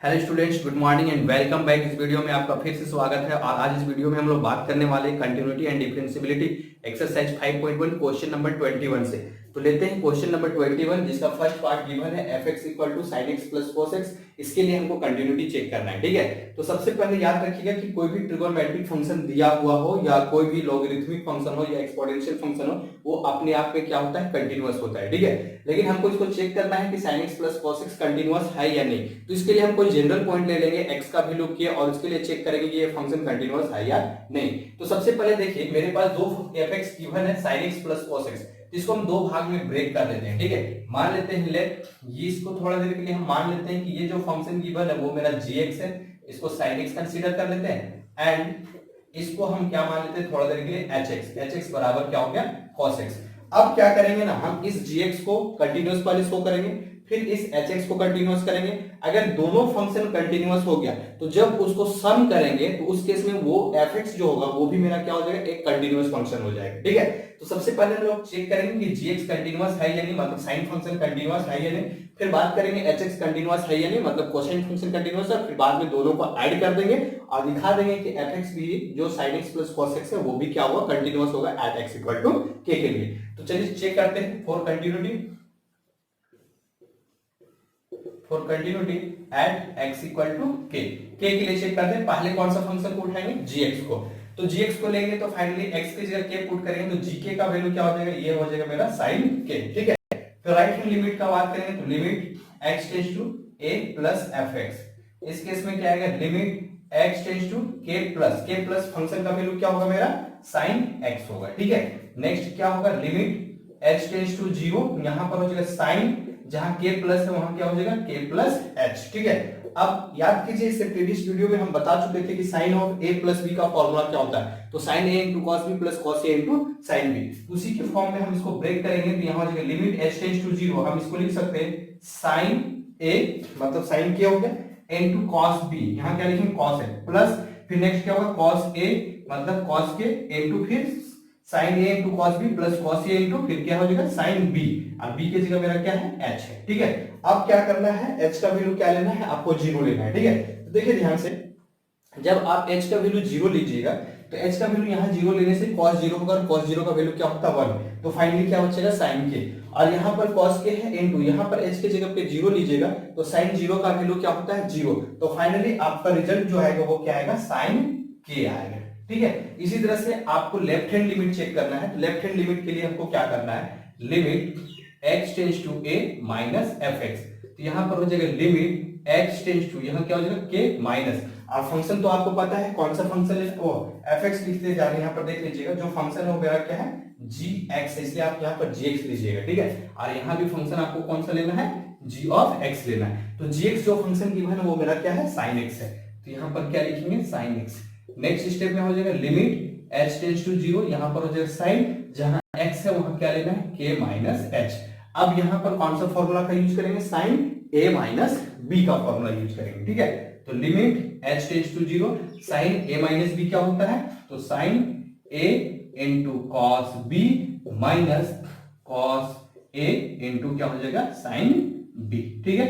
Hello students, good morning and welcome back. इस video में आपका फिर से स्वागत है। और आज इस वीडियो में हम लोग बात करने वाले continuity and differentiability exercise 5.1 question number 21 से। तो लेते हैं क्वेश्चन नंबर 21, जिसका फर्स्ट पार्ट गिवन है f(x) = sin x plus cos x। इसके लिए हमको कंटिन्यूटी चेक करना है, ठीक है। तो सबसे पहले याद रखिएगा कि कोई भी ट्रिगोनोमेट्रिक फंक्शन दिया हुआ हो या कोई भी लॉगरिथमिक फंक्शन हो या एक्सपोनेंशियल फंक्शन हो, वो अपने आप में क्या होता है, कंटीन्यूअस होता है, ठीक है। लेकिन हमको इसको चेक करना है कि sin x plus cos x continuous है या नहीं। तो इसके लिए हम कोई जनरल पॉइंट ले लेंगे x का वैल्यू किया और इसके लिए चेक करेंगे कि ये फंक्शन कंटीन्यूअस है या नहीं। तो सबसे पहले देखिए, मेरे पास दो f(x) गिवन है sin x plus cos x। इसको हम दो भाग में ब्रेक कर देते हैं, ठीक है। मान लेते हैं लेट ये, इसको थोड़ा देर के लिए हम मान लेते हैं कि ये जो फंक्शन गिवन है वो मेरा gx है। इसको sin x कंसीडर कर लेते हैं एंड इसको हम क्या मान लेते हैं थोड़ा देर के लिए hx बराबर क्या हो गया, cos x। अब क्या करेंगे ना, हम इस gx को कंटीन्यूअस वाले शो करेंगे, फिर इस hx को कंटीन्यूअस करेंगे। अगर दोनों फंक्शन कंटीन्यूअस हो गया तो जब उसको सम करेंगे तो उस केस में वो fx जो होगा वो भी मेरा क्या हो जाएगा, एक कंटीन्यूअस फंक्शन हो जाएगा, ठीक है। तो सबसे पहले हम लोग चेक करेंगे कि gx कंटीन्यूअस है या नहीं, मतलब साइन फंक्शन कंटीन्यूअस है या नहीं। फिर बात करेंगे hx कंटीन्यूअस है या नहीं, मतलब कोसाइन फंक्शन कंटीन्यूअस है। फिर बाद में दोनों को ऐड कर देंगे और दिखा देंगे कि fx भी जो sin x plus cos x है वो भी क्या होगा, कंटीन्यूअस होगा एट x = k के लिए। तो चलिए चेक करते हैं for continuity at x = k। के लिए चेक करते हैं। पहले कौन सा फंक्शन को उठाएंगे, gx को। तो gx को लेंगे तो फाइनली x की जगह k पुट करेंगे तो gk का वैल्यू क्या हो जाएगा, ये हो जाएगा मेरा sin k, ठीक है। तो राइट हैंड लिमिट का बात करेंगे तो limit x tends to a plus fx। इस केस में क्या आएगा, limit x tends to k plus function का वैल्यू क्या होगा, मेरा sin x होगा, ठीक है। नेक्स्ट क्या होगा, लिमिट h टेंड्स टू 0, यहां पर हो जाएगा sin, जहां k प्लस है वहां क्या हो जाएगा, k प्लस h, ठीक है। अब याद कीजिए, इससे प्रीवियस वीडियो में हम बता चुके थे कि sin of a plus b का फॉर्मूला क्या होता है। तो sin a into cos b plus cos a into sin b, उसी के फॉर्म में हम इसको ब्रेक करेंगे तो यहां हो जाएगा लिमिट h टेंड्स टू 0, हम इसको लिख सकते हैं sin a मतलब sin k हो गया into cos b, यहां क्या लिखेंगे cos a प्लस, फिर नेक्स्ट क्या होगा cos a मतलब cos k into फिर sin a into cos b plus cos a into फिर क्या हो जाएगा sin b, अब b की जगह मेरा क्या है, h है, ठीक है। अब क्या करना है, h का वैल्यू क्या लेना है, आपको 0 लेना है, ठीक है। तो देखिए ध्यान से, जब आप h का वैल्यू 0 लीजिएगा तो h का वैल्यू यहाँ 0 लेने से cos 0 होगा, और cos 0 का वैल्यू क्या होता है 1। तो फाइनली क्या बचेगा, sin k, और यहाँ पर cos k है इनटू, यहाँ पर h की जगह पे 0 लीजिएगा तो sin 0 का वैल्यू क्या होता है 0। तो फाइनली आपका रिजल्ट जो आएगा वो क्या आएगा, sin k आएगा, ठीक है। इसी तरह से आपको लेफ्ट हैंड लिमिट चेक करना है। तो लेफ्ट हैंड लिमिट के लिए हमको क्या करना है, limit x tends to a minus fx। तो यहां पर हो जाएगा लिमिट x टेंड्स टू, यहां क्या हो जाएगा k माइनस, और फंक्शन तो आपको पता है कौन सा फंक्शन है, वो fx लिखते जा रहे हैं। यहां पर देख लीजिएगा जो फंक्शन है वो मेरा क्या है, gx, इसलिए आप यहां पर gx लीजिएगा, ठीक है। और यहां भी फंक्शन आपको कौन सा लेना है, g ऑफ x लेना है। तो gx जो फंक्शन गिवन है वो मेरा क्या है, sin x है। तो यहां पर क्या लिखेंगे, sin x। नेक्स्ट स्टेप में हो जाएगा लिमिट h टेंड्स टू 0, यहां पर हो जाएगा sin, जहां x है वहां क्या लेना है, k माइनस h। अब यहां पर कौन सा फॉर्मूला का यूज करेंगे, sin a माइनस b का फॉर्मूला यूज करेंगे, ठीक है। तो limit h tends to 0, sin a minus b क्या होता है, तो sin a into cos b minus cos a into क्या हो जाएगा, sin b, ठीक है।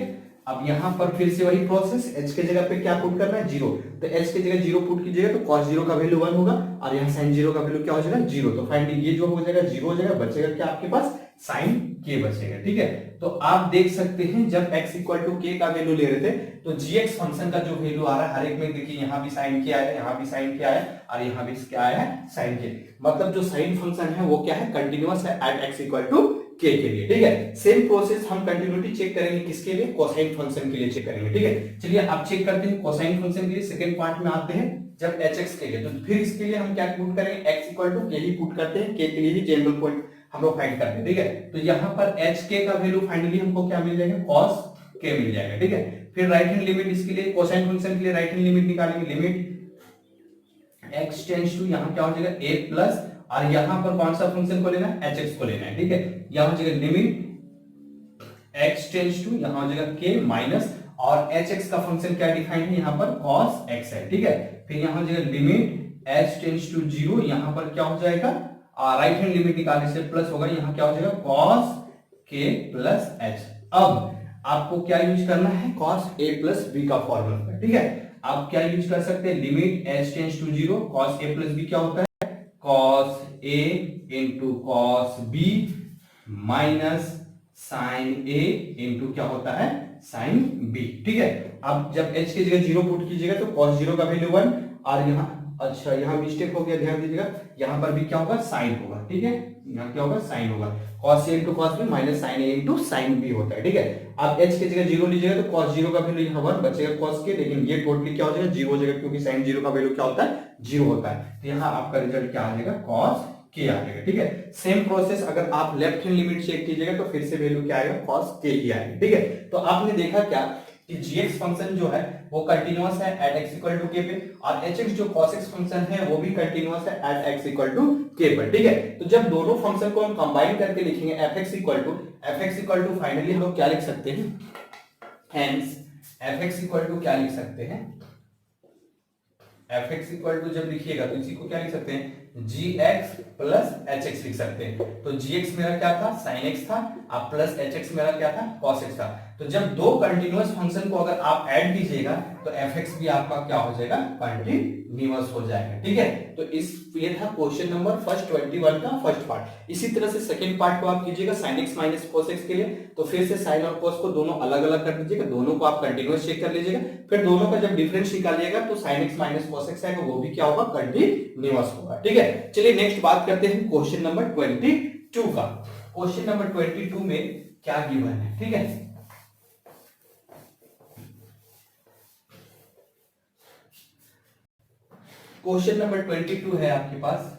अब यहां पर फिर से वही प्रोसेस, h के जगह पे क्या पुट करना है, 0। तो h के जगह 0 पुट कीजिएगा तो cos 0 का वैल्यू 1 होगा, और यहाँ sin 0 का वैल्यू क्या हो जाएगा, 0। तो फाइनली ये जो हो जाएगा 0 हो जाएगा, बचेगा क्या आपके पास, sin k बचेगा, ठीक है। तो आप देख सकते हैं जब x = k का वैल्यू ले रहे थे तो gx फंक्शन का जो वैल्यू आ रहा है हर एक में, देखिए यहाँ भी sin k आया, यहाँ भी sin k आया, और यहाँ भी क्या आया है, sin k। मतलब जो sin फंक्शन है वो क्या है, कंटिन्यूअस है एट x = k के लिए, ठीक है। सेम प्रोसेस हम कंटिन्यूटी चेक करेंगे किसके लिए, कोसाइन फंक्शन के लिए चेक करेंगे, ठीक है। चलिए अब चेक करते हैं कोसाइन फंक्शन के लिए। सेकंड पार्ट में आते हैं जब hx के लिए, तो फिर इसके लिए हम क्या पुट करेंगे, x = k ही पुट करते हैं, k के लिए ही जनरल पॉइंट हम लोग फाइंड करते हैं, ठीक है। तो यहाँ पर hk का वैल्यू फाइनली हमको क्या मिल जाएगा, cos k मिल जाएगा, ठीक है। फिर राइट हैंड लिमिट इसके लिए, कोसाइन फंक्शन के लिए राइट हैंड लिमिट निकालेंगे, लिमिट x टेंड्स टू, यहाँ क्या हो जाएगा a प्लस, और यहां पर कौन सा फंक्शन को लेना है, hx को लेना है, ठीक है। यहां हो जाएगा लिमिट x टेंड्स टू, यहां हो जाएगा k माइनस, और hx का फंक्शन क्या डिफाइन है, यहां पर cos x है, ठीक है। फिर यहां हो जाएगा लिमिट h टेंड्स टू 0, यहां पर क्या हो जाएगा, राइट हैंड लिमिट निकालने से प्लस होगा, यहां क्या हो जाएगा cos k प्लस h। अब आपको क्या यूज करना है, cos a प्लस बी का फॉर्मूला, ठीक है। आप क्या यूज कर सकते हैं, limit h tends to 0, cos a plus b क्या होता है, cos a into cos b minus sin a into क्या होता है, sin b, ठीक है। अब जब h की जगह 0 पुट कीजिएगा तो cos 0 का वैल्यू 1, और यहाँ अच्छा यहाँ मिस्टेक हो गया, ध्यान दीजिएगा, यहाँ पर भी क्या होगा, साइन होगा, ठीक है, यहाँ क्या होगा, साइन होगा, cos a into cos b minus sin a into sin b होता है, ठीक है। अब h की जगह 0 लीजिएगा तो cos 0 का वैल्यू यहाँ 1 बचेगा cos के, लेकिन ये टोटली क्या हो जाएगा, 0 हो जाएगा, क्योंकि sin 0 का वैल्यू क्या होता है, 0 होता है। तो यहाँ आपका रिजल्ट क्या आ जाएगा, cos k आ जाएगा, ठीक है। सेम प्रोसेस अगर आप लेफ्ट हैंड लिमिट चेक कीजिएगा तो फिर से वैल्यू क्या आएगा, cos k ही आएगा, ठीक है। तो आपने देखा क्या कि gx फंक्शन जो है वो कंटीन्यूअस है at x equal to k पे, और hx जो cos x फंक्शन है वो भी कंटीन्यूअस है at x equal to k पर, ठीक है। तो जब दोनों फंक्शन को हम कंबाइन करके लिखेंगे fx इक्वल टू फाइनली हम लोग क्या लिख सकते हैं, हेंस fx इक्वल टू क्या लिख सकते हैं, fx इक्वल टू जब लिखिएगा तो इसी को क्या लिख सकते हैं, gx प्लस hx लिख सकते हैं। तो gx मेरा क्या था, sin x था, अब प्लस hx मेरा क्या था, cos x था। तो जब दो कंटीन्यूअस फंक्शन को अगर आप ऐड कीजिएगा तो fx भी आपका क्या हो जाएगा, कंटीन्यूअस हो जाएगा, ठीक है। तो ये था क्वेश्चन नंबर फर्स्ट 21 का फर्स्ट पार्ट। इसी तरह से सेकंड पार्ट को आप कीजिएगा sin x minus cos x के लिए, तो फिर से sin और cos को दोनों अलग अलग कर दीजिएगा, दोनों को आप कंटीन्यूअस चेक कर लीजिएगा, फिर दोनों का जब डिफरेंस निकालिएगा तो sin x minus cos x आएगा, वो भी क्या होगा, कंटीन्यूअस होगा, ठीक है। चलिए नेक्स्ट बात करते हैं क्वेश्चन नंबर 22 का। क्वेश्चन नंबर 22 में क्या गिवन है, ठीक है। क्वेश्चन नंबर 22 है आपके पास,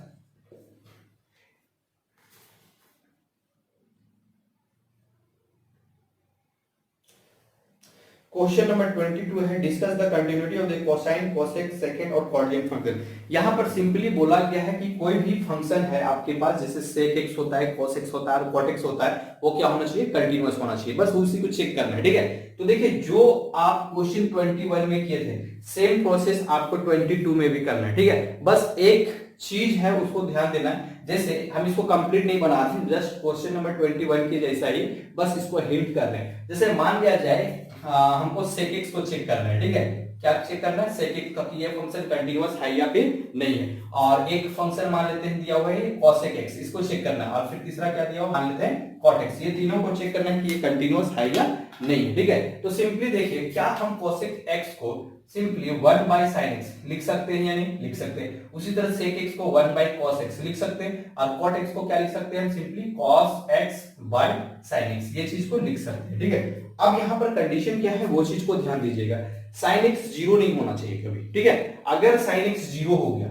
क्वेश्चन नंबर 22 है, discuss the continuity of the cosine, cosec, second और कॉर्डियन फंक्शन। यहां पर सिंपली बोला गया है कि कोई भी फंक्शन है आपके पास, जैसे सेक एक्स होता है, cos x होता है और cot x होता है, वो क्या होना चाहिए, कंटीन्यूअस होना चाहिए, बस उसी को चेक करना है, ठीक है। तो देखिए जो आप क्वेश्चन 21 में किए थे सेम प्रोसेस आपको 22 में भी करना है, ठीक है। बस एक चीज है उसको ध्यान देना है, जैसे हम इसको कंप्लीट नहीं बना रहे, जस्ट क्वेश्चन नंबर 21 के जैसा ही बस इसको हिंट कर रहे हैं। जैसे मान लिया जाए हमको sec x को चेक करना है, ठीक है, क्या चेक करना है, sec x का कि ये फंक्शन कंटीन्यूअस है या फिर नहीं है, और एक फंक्शन मान लेते हैं दिया हुआ है cosec x, इसको चेक करना है, और फिर तीसरा क्या दिया हुआ मान लेते हैं cot x, ये तीनों को चेक करना है कि ये कंटीन्यूअस है या नहीं है, ठीक है। तो सिंपली देखिए क्या हम cosec x को सिंपली 1 बाय sin x लिख सकते हैं या नहीं लिख सकते हैं, उसी तरह sec x को 1 बाय cos x लिख सकते हैं, और cot x को क्या लिख सकते हैं, simply cos x by sin x, ये चीज को लिख सकते हैं, ठीक है। अब यहाँ पर कंडीशन क्या है वो चीज को ध्यान दीजिएगा, sin x 0 नहीं होना चाहिए कभी, ठीक है। अगर sin x 0 हो गया,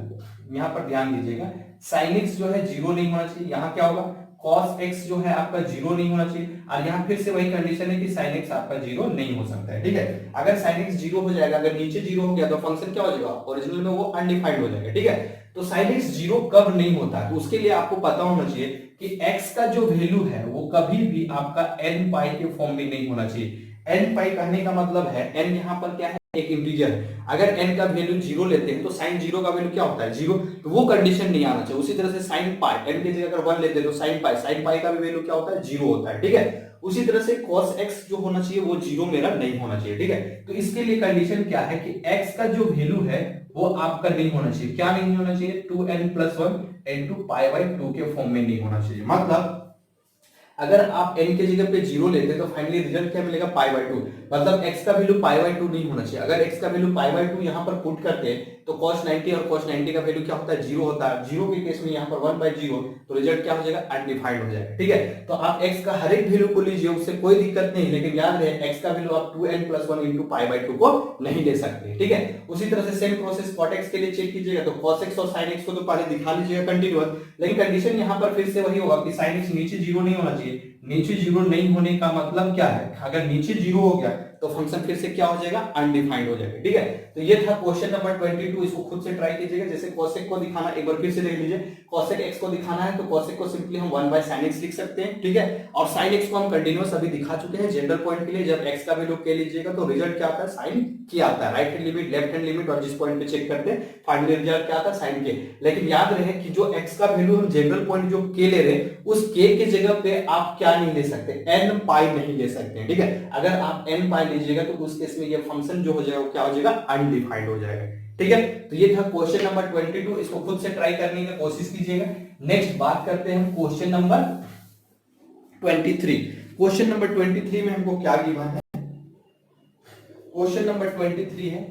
यहाँ पर ध्यान दीजिएगा, sin x जो है 0 नहीं होना चाहिए, यहाँ क्या होगा, cos x जो है आपका 0 नहीं होना चाहिए, और यहाँ फिर से वही कंडीशन है कि sin x आपका 0 नहीं हो सकता है, ठीक है। अगर sin x 0 हो जाएगा, अगर नीचे 0 हो गया तो फंक्शन क्या हो जाएगा, ओरिजिनल में वो अनडिफाइंड हो जाएगा, ठीक है। तो sin x 0 कब नहीं होता है, तो उसके लिए आपको पता होना चाहिए कि x का जो वैल्यू है वो कभी भी आपका n पाई के फॉर्म में नहीं होना चाहिए। n पाई कहने का मतलब है n यहाँ पर क्या है, एक इंटीजर है, अगर n का वैल्यू 0 लेते हैं तो sin 0 का वैल्यू क्या होता है, 0, तो वो कंडीशन नहीं आना चाहिए। उसी तरह से sin पाई, n की जगह अगर 1 लेते हैं तो sin पाई का भी वैल्यू क्या होता है, 0 होता है, ठीक है। उसी तरह से cos x जो होना चाहिए वो 0 मेरा नहीं होना चाहिए, ठीक है। तो इसके लिए कंडीशन क्या है कि x का जो वैल्यू है वो आपका नहीं होना चाहिए, क्या नहीं होना चाहिए, 2n+1 into पाई बाई 2 के फॉर्म में नहीं होना चाहिए। मतलब अगर आप n के जगह पे 0 लेते हैं तो फाइनली रिजल्ट क्या मिलेगा, पाई बाई 2, मतलब x का वैल्यू पाई बाई 2 नहीं होना चाहिए। अगर x का वैल्यू पाई बाई 2 यहाँ पर पुट करते हैं तो cos 90 और cos 90 का वैल्यू क्या होता है, 0 होता है, 0 के केस में यहाँ पर 1 बाई 0, तो रिजल्ट क्या हो जाएगा, अनडिफाइंड हो जाएगा, ठीक है। तो आप x का हर एक वैल्यू को लीजिए, उससे कोई दिक्कत नहीं, लेकिन याद रहे x का वैल्यू आप 2n+1 इंटू पाई बाई 2 को नहीं ले सकते, ठीक है। उसी तरह से सेम प्रोसेस cot x के लिए चेक कीजिएगा, तो cos x और sin x को तो पहले दिखा लीजिएगा कंटीन्यूअस, लेकिन कंडीशन यहाँ पर फिर से वही होगा कि sin x नीचे 0 नहीं होना चाहिए। नीचे 0 नहीं होने का मतलब क्या है, अगर नीचे 0 हो गया तो फंक्शन फिर से क्या हो जाएगा, अनडिफाइंड हो जाएगा, ठीक है। तो ये था क्वेश्चन नंबर 22, इसको खुद से ट्राई कीजिएगा। जैसे cosec को दिखाना, एक बार फिर से देख लीजिए, cosec x को दिखाना है तो cosec को सिंपली हम 1 बाय sin x लिख सकते हैं, ठीक है। और sin x को हम कंटीन्यूअस अभी दिखा चुके हैं जनरल पॉइंट के लिए, जब x का वैल्यू k लीजिएगा तो रिजल्ट क्या आता है, sin k आता है, right hand limit left hand limit, और जिस पॉइंट पे चेक करते हैं फाइनली रिजल्ट क्या आता है, sin k। लेकिन याद रहे कि जो x का वैल्यू हम जनरल पॉइंट जो k ले रहे हैं उस k की जगह पे आप क्या क्या नहीं ले सकते, एन पाई नहीं ले सकते, ठीक है। अगर आप एन पाई लीजिएगा तो उस केस में ये फंक्शन जो हो जाएगा वो क्या हो जाएगा, अनडिफाइंड हो जाएगा, ठीक है। तो ये था क्वेश्चन नंबर 22, इसको खुद से ट्राई करने की कोशिश कीजिएगा। नेक्स्ट बात करते हैं क्वेश्चन नंबर 23। क्वेश्चन नंबर 23 में हमको क्या गिवन है, क्वेश्चन नंबर 23 है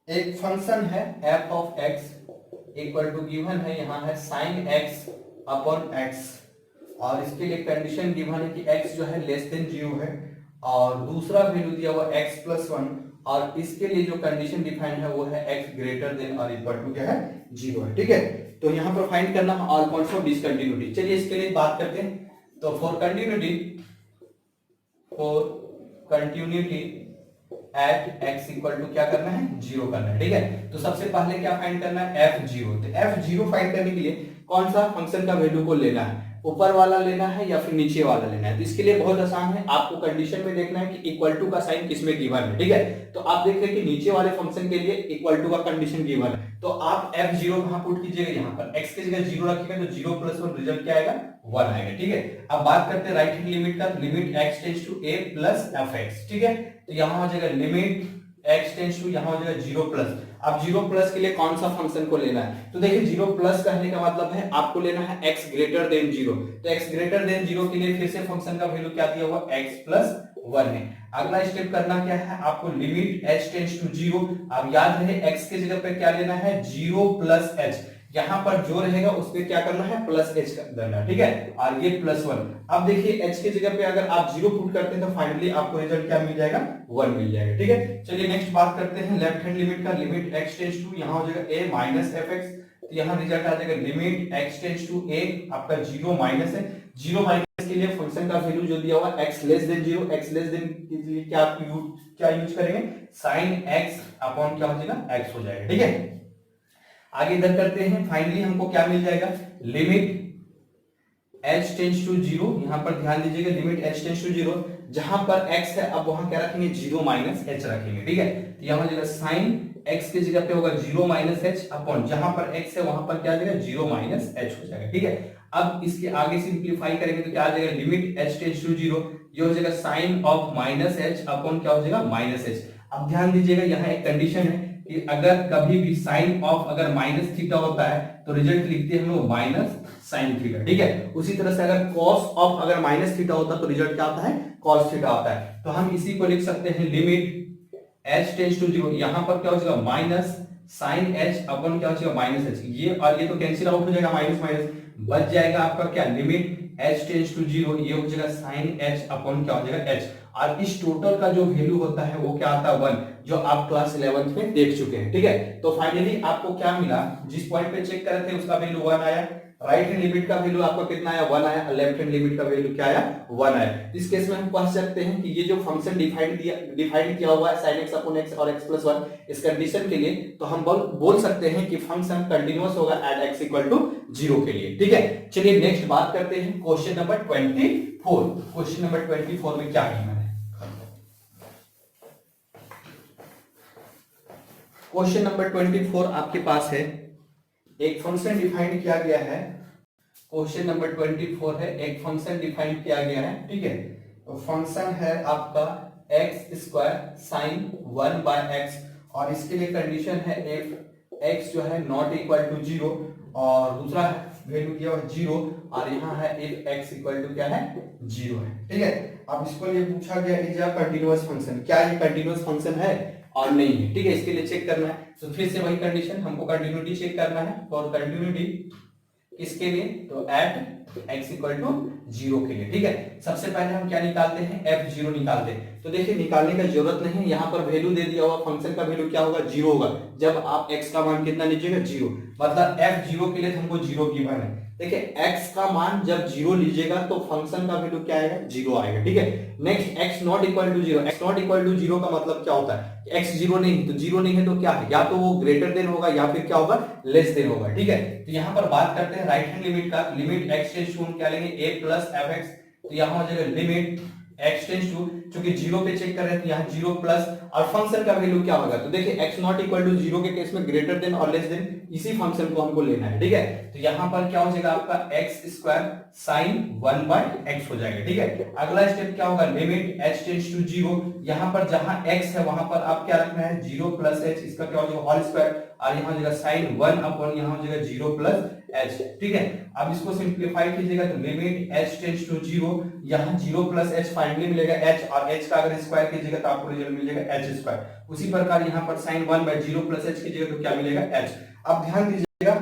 एक फंक्शन है f of x equal to given है, यहां है sin x अपॉन x, और इसके लिए कंडीशन गिवन है कि x जो है लेस देन 0 है, और दूसरा वैल्यू दिया हुआ x प्लस 1, और इसके लिए जो कंडीशन डिफाइंड है वो है x ग्रेटर देन और इक्वल टू क्या है 0 है, ठीक है। तो यहां पर फाइंड करना है ऑल पॉइंट्स ऑफ डिसकंटिन्यूटी। चलिए इसके लिए बात करते हैं। तो for continuity at x equal to क्या करना है, 0 करना है, ठीक है। तो सबसे पहले क्या फाइंड करना है, f0। तो f0 फाइंड करने के लिए कौन सा फंक्शन का वैल्यू को लेना है, ऊपर वाला लेना है या फिर नीचे वाला लेना है। तो इसके लिए बहुत आसान है, आपको कंडीशन में देखना है कि इक्वल टू का साइन किसमें गिवन है, ठीक है। तो आप देख रहे हैं कि नीचे वाले फंक्शन के लिए इक्वल टू का कंडीशन गिवन है, तो आप f0 कहां पुट कीजिएगा, यहां पर x की जगह 0 रखिएगा तो 0 प्लस 1 रिजल्ट क्या आएगा, 1 आएगा, ठीक है। अब बात करते हैं राइट हैंड लिमिट का, limit x tends to a plus fx, ठीक है। तो यहां हो जाएगा लिमिट x टेंड्स टू, यहां हो जाएगा 0 प्लस। अब 0 प्लस के लिए कौन सा फंक्शन को लेना है, तो देखिए 0 प्लस कहने का मतलब है आपको लेना है x ग्रेटर देन 0। तो x ग्रेटर देन 0 के लिए फिर से फंक्शन का वैल्यू क्या दिया हुआ, x प्लस 1 है। अगला स्टेप करना क्या है, आपको लिमिट h टेंड्स टू 0। अब याद रहे x की जगह पे क्या लेना है, 0 प्लस h, यहां पर जो रहेगा उस पे क्या करना है, प्लस h करना है, ठीक है। और ये प्लस 1। अब देखिए h की जगह पे अगर आप 0 पुट करते हैं तो फाइनली आपको रिजल्ट क्या मिल जाएगा, 1 मिल जाएगा, ठीक है। चलिए नेक्स्ट बात करते हैं लेफ्ट हैंड लिमिट का, लिमिट x टेंड्स टू, यहां हो जाएगा a माइनस fx, तो यहां रिजल्ट आ जाएगा limit x tends to a, आपका 0 माइनस है, 0 माइनस के लिए फंक्शन का वैल्यू जो दिया हुआ x less than 0, x less than के लिए क्या यूज करेंगे, sin x अपॉन क्या हो जाएगा, x हो जाएगा, ठीक है। आगे इधर करते हैं, फाइनली हमको क्या मिल जाएगा, लिमिट h टेंड्स टू 0, यहां पर ध्यान दीजिएगा लिमिट h टेंड्स टू 0, जहां पर x है अब वहां क्या रखेंगे, 0 माइनस h रखेंगे, ठीक है। तो यहां हो जाएगा sin x की जगह पे होगा 0 माइनस h अपॉन, जहां पर x है वहां पर क्या आ जाएगा, 0 माइनस h हो जाएगा, ठीक है। अब इसके आगे सिंपलीफाई करेंगे तो क्या आ जाएगा, लिमिट h टेंड्स टू 0, ये हो जाएगा sin of minus h upon क्या हो जाएगा, माइनस h। अब ध्यान दीजिएगा यहाँ एक कंडीशन है कि अगर कभी भी साइन ऑफ अगर माइनस थीटा होता है तो रिजल्ट लिखते हैं हम लोग माइनस साइन थीटा, ठीक है। उसी तरह से अगर कॉस ऑफ अगर माइनस थीटा होता है तो रिजल्ट क्या आता है, कॉस थीटा आता है। तो हम इसी को लिख सकते हैं लिमिट h टेंड्स टू 0, यहां पर क्या हो जाएगा, माइनस साइन h अपन क्या हो जाएगा, माइनस h, ये और ये तो कैंसिल आउट हो जाएगा, माइनस माइनस बच जाएगा आपका क्या, लिमिट h टेंड्स टू 0, ये हो जाएगा साइन h अपन क्या हो जाएगा h, और इस टोटल का जो वैल्यू होता है वो क्या आता है, 1, जो आप क्लास 11th में देख चुके हैं, ठीक है। तो फाइनली आपको क्या मिला, जिस पॉइंट पे चेक कर रहे थे उसका वैल्यू 1 आया, राइट हैंड लिमिट का वैल्यू आपका कितना आया, 1 आया, लेफ्ट हैंड लिमिट का वैल्यू क्या आया, 1 आया। इस केस में हम कह सकते हैं कि ये जो फंक्शन डिफाइंड किया हुआ है sin x अपॉन x और x प्लस 1, इस कंडीशन के लिए तो हम बोल सकते हैं कि फंक्शन कंटीन्यूअस होगा एट x इक्वल टू 0 के लिए, ठीक है। चलिए नेक्स्ट बात करते हैं क्वेश्चन नंबर 24। क्वेश्चन नंबर 24 में क्या है, क्वेश्चन नंबर 24 आपके पास है, एक फंक्शन डिफाइन किया गया है, क्वेश्चन नंबर 24 है, एक फंक्शन डिफाइन किया गया है, ठीक है। तो फंक्शन है आपका x square sine 1 by x, और इसके लिए कंडीशन है if x जो है नॉट इक्वल टू 0, और दूसरा वैल्यू दिया हुआ 0, और यहाँ है if x इक्वल टू क्या है, 0 है, ठीक है। अब इसको लिए पूछा गया इज अ कंटीन्यूअस फंक्शन, क्या ये कंटीन्यूअस फंक्शन है और नहीं है, ठीक है। इसके लिए चेक करना है, तो फिर से वही कंडीशन, हमको कंटिन्यूटी चेक करना है, और कंटिन्यूटी किसके लिए, तो एट x इक्वल टू 0 के लिए, ठीक है। सबसे पहले हम क्या निकालते हैं, f0 निकालते हैं। तो देखिए निकालने का जरूरत नहीं है, यहाँ पर वैल्यू दे दिया हुआ, फंक्शन का वैल्यू क्या होगा, 0 होगा, जब आप x का मान कितना लीजिएगा, 0, मतलब f0 के लिए हमको 0 गिवन है। देखिए x का मान जब 0 लीजिएगा तो फंक्शन का वैल्यू क्या आएगा, 0 आएगा, ठीक है। Next x not equal to 0, x not equal to 0 का मतलब क्या होता है, x 0 नहीं, तो 0 नहीं है तो क्या है, या तो वो ग्रेटर देन होगा या फिर क्या होगा, लेस देन होगा, ठीक है। तो यहाँ पर बात करते हैं राइट हैंड लिमिट का, लिमिट x टेंड्स टू क्या लेंगे, a प्लस fx, तो यहाँ हो जाएगा लिमिट x टेंड्स टू, चूंकि जीरो पे चेक कर रहे थे, यहाँ जीरो प्लस और फंक्शन का वैल्यू क्या होगा, तो देखिए x not equal to zero के केस में ग्रेटर देन और लेस देन इसी फंक्शन को हमको लेना है, ठीक है। तो यहाँ पर क्या हो जाएगा आपका x square sine 1 by x हो जाएगा, ठीक है। अगला स्टेप क्या होगा, limit h tends to zero, यहाँ पर जहां x है वहां पर आप क्या रखना है, जीरो प्लस h, इसका क्या हो जाएगा होल स्क्वायर, और यहाँ हो जाएगा साइन 1 अपॉन यहाँ हो जाएगा जीरो प्लस h, ठीक है। अब इसको सिंप्लीफाई कीजिएगा तो limit h tends to zero, यहाँ जीरो प्लस h फाइनली मिलेगा h, और h का अगर स्क्वायर कीजिएगा तो आपको रिजल्ट मिल जाएगा h स्क्वायर। उसी प्रकार यहाँ पर sine 1 by zero plus h कीजिएगा तो क्या मिलेगा h। अब ध्यान दीजिएगा,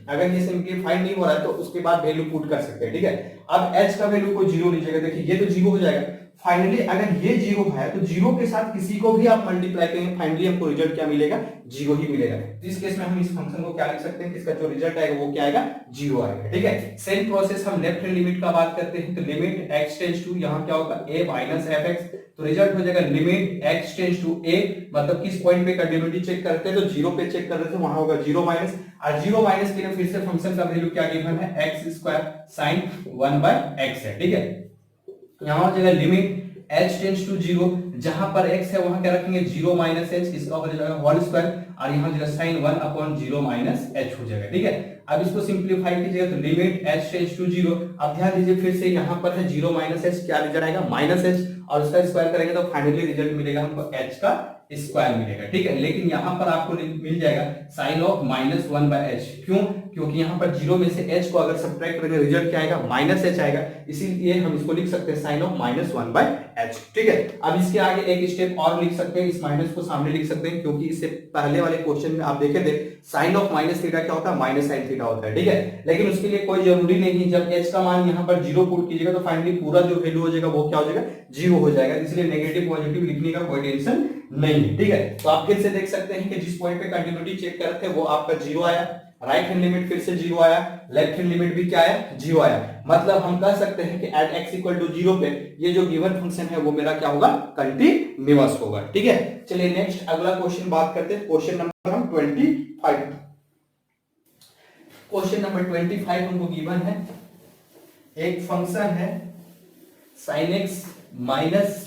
अगर ये सिंप्लीफाई नहीं हो रहा है तो उसके बाद वैल्यू पुट कर सकते हैं, ठीक है। अब h का वैल्यू को जीरो लीजिएगा, देखिए ये तो जीरो हो जाएगा। फाइनली अगर ये जीरो है तो जीरो के साथ किसी को भी आप मल्टीप्लाई करेंगे, फाइनली हमको रिजल्ट क्या मिलेगा, जीरो ही मिलेगा। तो इस केस में हम इस फंक्शन को क्या लिख सकते हैं कि इसका जो रिजल्ट आएगा वो क्या आएगा, जीरो आएगा, ठीक है। सेम प्रोसेस हम लेफ्ट हैंड लिमिट का बात करते हैं, तो लिमिट x टेंड्स टू, यहाँ क्या होगा a माइनस fx, तो रिजल्ट हो जाएगा limit x tends to a, मतलब किस पॉइंट पे कंटिन्यूटी चेक करते हैं, तो जीरो पे चेक कर रहे थे, वहां होगा जीरो माइनस, और जीरो माइनस के लिए फिर से फंक्शन का वैल्यू क्या गिवन है, x square sine 1 by x है, ठीक है। यहाँ हो जाएगा limit h tends to zero, जहां पर x है वहां क्या रखेंगे, जीरो माइनस h, इसका हो जाएगा होल स्क्वायर, और यहाँ हो जाएगा sine 1 upon zero minus h हो जाएगा, ठीक है। अब इसको सिंप्लीफाई कीजिएगा तो limit h tends to zero, अब ध्यान दीजिए फिर से यहाँ पर है जीरो माइनस h, क्या रिजल्ट आएगा माइनस h, और उसका स्क्वायर करेंगे तो फाइनली रिजल्ट मिलेगा हमको h का स्क्वायर मिलेगा, ठीक है। लेकिन यहाँ पर आपको मिल जाएगा sine of minus 1 by h, क्यों, क्योंकि यहाँ पर जीरो में से h को अगर सब्ट्रैक्ट करेंगे रिजल्ट क्या आएगा, माइनस h आएगा, इसीलिए हम इसको लिख सकते हैं sine of minus 1 by h, ठीक है। अब इसके आगे एक स्टेप और लिख सकते हैं, इस माइनस को सामने लिख सकते हैं, क्योंकि इससे पहले वाले क्वेश्चन में आप देखे थे साइन ऑफ माइनस थीटा क्या होता है, माइनस साइन थीटा होता है, ठीक है। लेकिन उसके लिए कोई जरूरी नहीं, जब h का मान यहाँ पर जीरो पुट कीजिएगा तो फाइनली पूरा जो वैल्यू हो जाएगा वो क्या हो जाएगा, जीरो हो जाएगा, इसलिए नेगेटिव पॉजिटिव लिखने का कोई टेंशन नहीं है, ठीक है। तो आप फिर से देख सकते हैं कि जिस पॉइंट पे कंटिन्यूटी चेक कर रहे थे वो आपका जीरो आया, राइट हैंड लिमिट फिर से जीरो आया, लेफ्ट हैंड लिमिट भी क्या आया, जीरो आया, मतलब हम कह सकते हैं कि at x equal to zero पे ये जो गिवन फंक्शन है वो मेरा क्या होगा, कंटिन्यूअस होगा, ठीक है। चलिए नेक्स्ट अगला क्वेश्चन बात करते हैं, क्वेश्चन नंबर हम 25। क्वेश्चन नंबर 25 हमको गिवन है, एक फंक्शन है sin x minus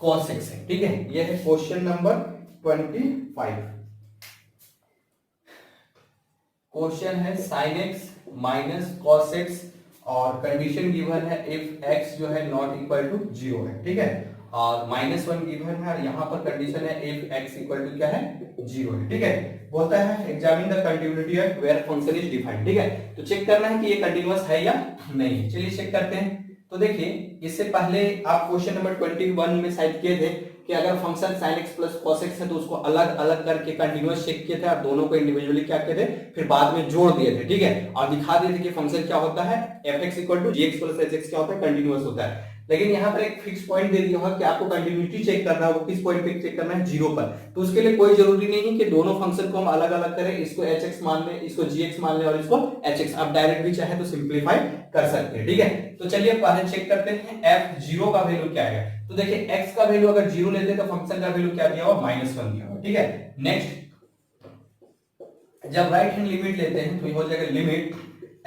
cos x है, ठीक है। यह है क्वेश्चन नंबर 25। क्वेश्चन है sin x minus cos x, और कंडीशन गिवन है इफ x जो है नॉट इक्वल टू जीरो है, ठीक है, और माइनस 1 गिवन है, और यहाँ पर कंडीशन है इफ x इक्वल टू क्या है, जीरो है, ठीक है। बोलता है examine the continuity at where function is defined, ठीक है। तो चेक करना है कि ये कंटिन्यूअस है या नहीं, चलिए चेक करते हैं। तो देखिए इससे पहले आप क्वेश्चन नंबर 21 में शायद किए थे कि अगर function sin x plus cos x है तो उसको अलग अलग करके कंटिन्यूअस चेक किए थे, और दोनों को इंडिविजुअली क्या किए थे, फिर बाद में जोड़ दिए थे, ठीक है, और दिखा दिए थे कि फंक्शन क्या होता है, fx equal to gx plus hx क्या होता है, कंटिन्यूअस होता है। लेकिन यहाँ पर एक फिक्स पॉइंट दे दिया होगा कि आपको कंटिन्यूटी चेक करना है, वो किस पॉइंट पे चेक करना है, जीरो पर। तो उसके लिए कोई जरूरी नहीं है कि दोनों फंक्शन को हम अलग अलग करें, इसको hx मान लें, इसको gx मान लें और इसको hx, आप डायरेक्ट भी चाहे तो सिंप्लीफाई कर सकते हैं, ठीक है। तो चलिए पहले चेक करते हैं f जीरो का वैल्यू क्या है। तो देखिए x का वैल्यू अगर जीरो लेते हैं तो फंक्शन का वैल्यू क्या दिया हुआ, माइनस 1 दिया हुआ, ठीक है। नेक्स्ट जब राइट हैंड लिमिट लेते हैं तो ये हो जाएगा limit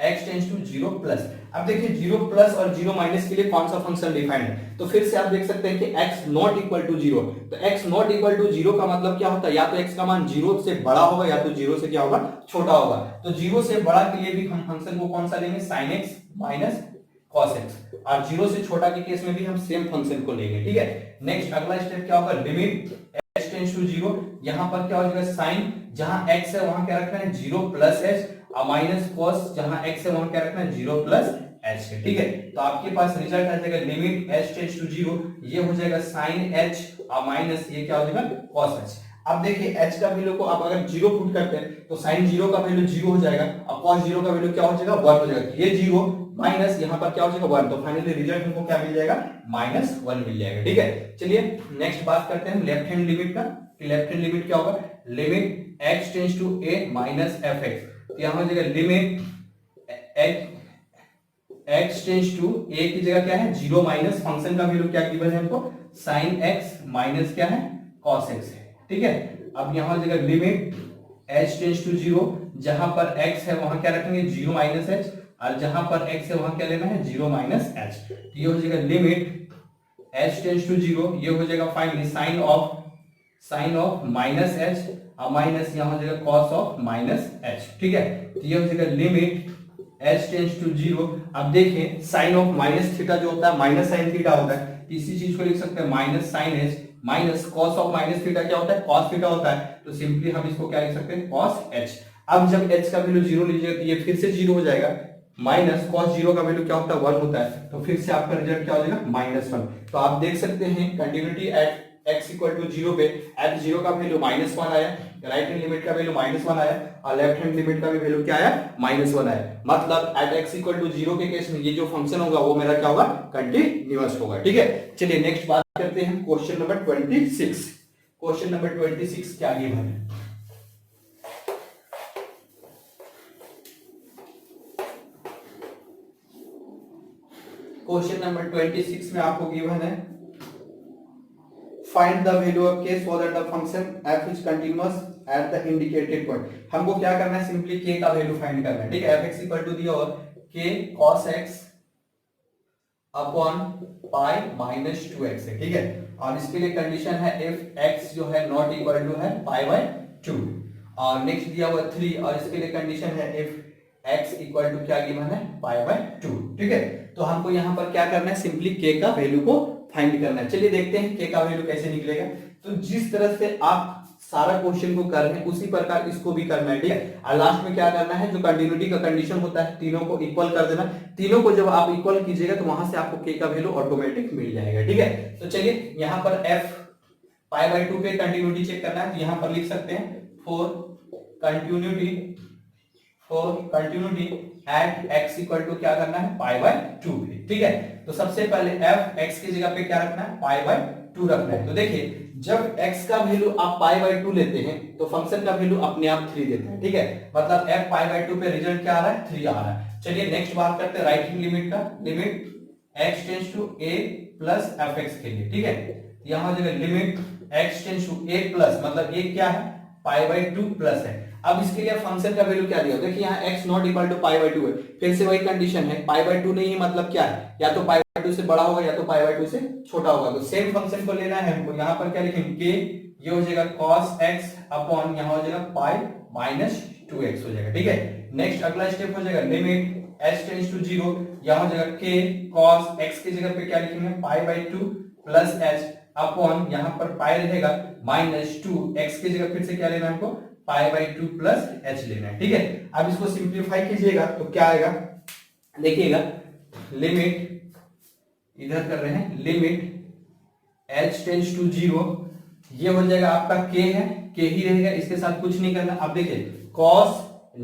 x tends to zero plus. अब देखिए जीरो प्लस और जीरो माइनस के लिए कौन सा फंक्शन डिफाइंड है, तो फिर से आप देख सकते हैं कि x not equal to zero, तो x not equal to zero का मतलब क्या होता है, या तो x का मान जीरो से बड़ा होगा या तो जीरो से क्या होगा, छोटा होगा। तो जीरो से बड़ा के लिए भी हम फंक्शन को कौन सा लेंगे, sin x minus cos x, और जीरो से छोटा के केस में भी हम सेम फंक्शन को लेंगे, ठीक है। नेक्स्ट अगला स्टेप क्या होगा, limit h tends to zero, यहां पर क्या हो जाएगा साइन, जहां x है वहां क्या रखना है, जीरो प्लस h, और माइनस cos, जहां x है वहां क्या रखना है, जीरो प्लस h है, ठीक है। तो आपके पास रिजल्ट आ जाएगा limit h tends to zero, ये हो जाएगा sin h और माइनस ये क्या हो जाएगा cos h। अब देखिए h का वैल्यू को आप अगर जीरो पुट करते हैं तो sin जीरो का वैल्यू जीरो हो जाएगा, और cos जीरो का वैल्यू क्या हो जाएगा, 1 हो जाएगा, ये जीरो माइनस यहाँ पर क्या हो जाएगा 1, तो फाइनली रिजल्ट हमको क्या मिल जाएगा, माइनस 1 मिल जाएगा, ठीक है। चलिए नेक्स्ट बात करते हैं लेफ्ट हैंड लिमिट का, लेफ्ट हैंड लिमिट क्या होगा, limit x tends to a minus fx, तो यहाँ हो जाएगा limit x tends to a की जगह क्या है, जीरो माइनस फंक्शन का वैल्यू क्या गिवन है हमको, sin x माइनस क्या है, cos x है, ठीक है। अब यहाँ हो जाएगा limit h tends to zero, जहां पर x है वहां क्या रखेंगे, जीरो माइनस h, और जहां पर x है वहां क्या लेना है, जीरो माइनस h, तो ये हो जाएगा लिमिट h टेंड्स टू 0, ये हो जाएगा finally sine of minus h और माइनस यहाँ हो जाएगा कॉस ऑफ माइनस एच। ठीक है, तो ये हो जाएगा लिमिट h टेंड्स टू 0। अब देखें साइन ऑफ माइनस थीटा जो होता है माइनस साइन थीटा होता है, इसी चीज को लिख सकते हैं minus sine h minus cos of minus theta क्या होता है, कॉस थीटा होता है, तो सिंपली हम इसको क्या लिख सकते हैं, कॉस एच। अब जब h का वैल्यू 0 लीजिएगा तो ये फिर से 0 हो जाएगा, माइनस कॉस 0 का वैल्यू क्या होता है, 1 होता है, तो फिर से आपका रिजल्ट क्या हो जाएगा, -1। तो आप देख सकते हैं continuity at x equal to 0 पे एट 0 का वैल्यू -1 आया, राइट हैंड लिमिट का वैल्यू -1 आया और लेफ्ट हैंड लिमिट का भी वैल्यू क्या आया, -1 आया। मतलब एट x इक्वल टू 0 के केस में ये जो फंक्शन होगा वो मेरा क्या होगा, कंटिन्यूअस होगा। ठीक है, चलिए नेक्स्ट बात करते हैं क्वेश्चन नंबर 26। क्वेश्चन नंबर 26 क्या गिवन है, क्वेश्चन नंबर 26 में आपको गिवन है find the value of k so that the function f is continuous at the indicated point. हमको क्या करना है, सिंपली k का वैल्यू फाइंड करना है। ठीक है, fx इक्वल टू दिया और k cos x upon pi minus 2x है। ठीक है, और इसके लिए कंडीशन है if x जो है नॉट इक्वल टू है पाई बाय 2, और नेक्स्ट दिया हुआ 3 और इसके लिए कंडीशन है if x इक्वल टू क्या गिवन है, पाई बाय 2। ठीक है, तो हमको यहाँ पर क्या करना है, सिंपली k का वैल्यू को फाइंड करना है। चलिए देखते हैं k का वैल्यू कैसे निकलेगा। तो जिस तरह से आप सारा क्वेश्चन को कर रहे हैं उसी प्रकार इसको भी करना है। ठीक है, और लास्ट में क्या करना है, जो कंटिन्यूटी का कंडीशन होता है तीनों को इक्वल कर देना। तीनों को जब आप इक्वल कीजिएगा तो वहां से आपको k का वैल्यू ऑटोमेटिक मिल जाएगा। ठीक है, तो चलिए यहाँ पर f पाई बाय 2 पे कंटिन्यूटी चेक करना है, तो यहाँ पर लिख सकते हैं for continuity at x equal to क्या करना है, पाई बाय 2। ठीक है, तो सबसे पहले f x की जगह पे क्या रखना है, पाई बाय 2 रखना है। तो देखिए जब x का वैल्यू आप पाई बाय 2 लेते हैं तो फंक्शन का वैल्यू अपने आप 3 देता है। ठीक है, मतलब f पाई बाय 2 पे रिजल्ट क्या आ रहा है, 3 आ रहा है। चलिए नेक्स्ट बात करते हैं राइट हैंड लिमिट का, limit x tends to a plus fx के लिए। ठीक है, यहां हो जाएगा limit x tends to a plus, मतलब a क्या है, पाई बाय 2 प्लस है। अब इसके लिए फंक्शन का वैल्यू क्या दिया, देखिए यहाँ x not equal to pi by 2 है, फिर से वही कंडीशन है, पाई बाय 2 नहीं है मतलब क्या है, या तो पाई बाय 2 से बड़ा होगा या तो पाई बाय 2 से छोटा होगा। तो सेम फंक्शन को लेना है हमको, यहाँ पर क्या लिखेंगे k, ये हो जाएगा cos x अपॉन यहाँ हो जाएगा पाई माइनस 2x हो जाएगा। ठीक है, नेक्स्ट अगला स्टेप हो जाएगा लिमिट h टेंड्स टू 0, यहाँ हो जाएगा k cos x की जगह पे क्या लिखेंगे, पाई बाय 2 प्लस h अपॉन यहाँ पर पाई रहेगा माइनस 2, x की जगह फिर से क्या लेना है हमको, पाई बाय 2 प्लस h लेना है। ठीक है, अब इसको सिंप्लीफाई कीजिएगा तो क्या आएगा, देखिएगा लिमिट इधर कर रहे हैं, लिमिट h टेंड्स टू 0, ये हो जाएगा आपका k है, k ही रहेगा, इसके साथ कुछ नहीं करना। अब देखिए cos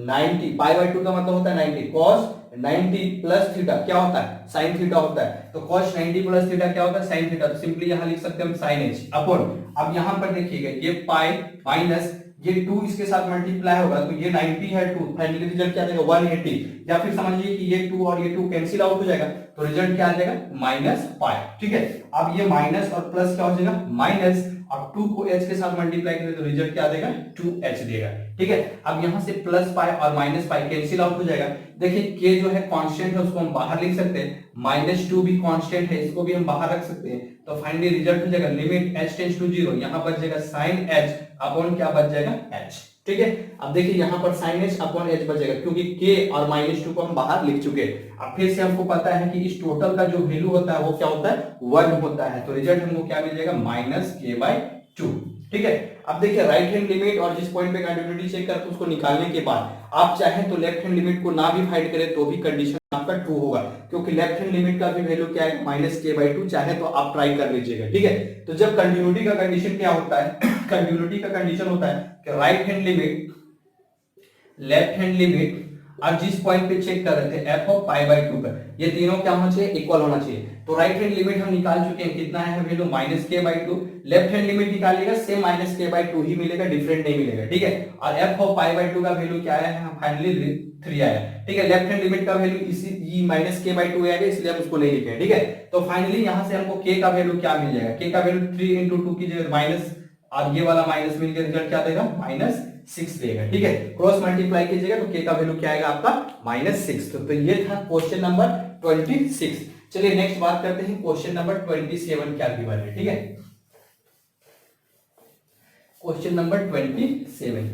90, पाई बाय 2 का मतलब होता है 90, cos 90 प्लस थीटा क्या होता है, साइन थीटा होता है, तो cos 90 प्लस थीटा क्या होता है, साइन थीटा, तो सिंपली यहां लिख सकते हैं हम साइन h अपॉन, अब यहां पर देखिएगा ये पाई माइनस ये 2 इसके साथ मल्टीप्लाई होगा तो ये 90 है 2, फाइनली रिजल्ट क्या आ जाएगा 180, या फिर समझिए कि ये 2 और ये 2 कैंसिल आउट हो जाएगा तो रिजल्ट क्या आ जाएगा माइनस पाई। ठीक है, अब ये माइनस और प्लस क्या हो जाएगा माइनस, अब 2 को h के साथ मल्टीप्लाई करें तो रिजल्ट क्या आ जाएगा 2h देगा। ठीक है, अब यहां से प्लस पाई और माइनस पाई कैंसिल आउट हो जाएगा। देखिए k जो है कांस्टेंट है उसको हम बाहर लिख सकते हैं, -2 भी कांस्टेंट है इसको भी हम बाहर रख सकते हैं, तो फाइनली रिजल्ट हो जाएगा लिमिट h टेंड्स टू 0, यहां बच जाएगा sin h अपॉन क्या बच जाएगा h। ठीक है, अब देखिए यहां पर sin h अपॉन h बचेगा क्योंकि k और -2 को हम बाहर लिख चुके हैं। अब फिर से हमको पता है कि इस टोटल का जो वैल्यू होता है वो क्या होता है 1 होता है, तो रिजल्ट हमको क्या मिल जाएगा -k/2। ठीक है, अब देखिए राइट हैंड लिमिट और जिस पॉइंट पे कंटिन्यूटी चेक करते हैं उसको निकालने के बाद आप चाहें तो लेफ्ट हैंड लिमिट को ना भी फाइंड करें तो भी कंडीशन आपका ट्रू होगा, क्योंकि लेफ्ट हैंड लिमिट का भी वैल्यू क्या है -k/2, चाहे तो आप ट्राई कर लीजिएगा। ठीक है, तो जब कंटिन्यूटी का कंडीशन क्या होता है कंटिन्यूटी का कंडीशन होता है कि right hand limit left hand limit और जिस पॉइंट पे चेक कर रहे थे f ऑफ पाई बाय 2 पर, ये तीनों क्या होना चाहिए, इक्वल होना चाहिए। तो राइट हैंड लिमिट हम निकाल चुके हैं, कितना है value -k/2, left hand limit निकालिएगा सेम -k/2 ही मिलेगा, डिफरेंट नहीं मिलेगा। ठीक है, और f ऑफ पाई बाय 2 का वैल्यू क्या आया है, फाइनली 3 आया। ठीक है, लेफ्ट हैंड लिमिट का वैल्यू इसी -k/2 आएगा, इसलिए हम उसको नहीं लिखे। ठीक है, तो फाइनली यहां से हमको k का वैल्यू क्या मिल जाएगा, k का वैल्यू 3 × 2 की जगह माइनस और ये वाला माइनस मिलकर रिजल्ट क्या देगा -6 देगा। ठीक है, क्रॉस मल्टीप्लाई कीजिएगा तो k का वैल्यू क्या आएगा आपका -6। तो ये था क्वेश्चन नंबर 26। चलिए नेक्स्ट बात करते हैं, क्वेश्चन नंबर 27 क्या गिवन है, ठीक है। क्वेश्चन नंबर 27,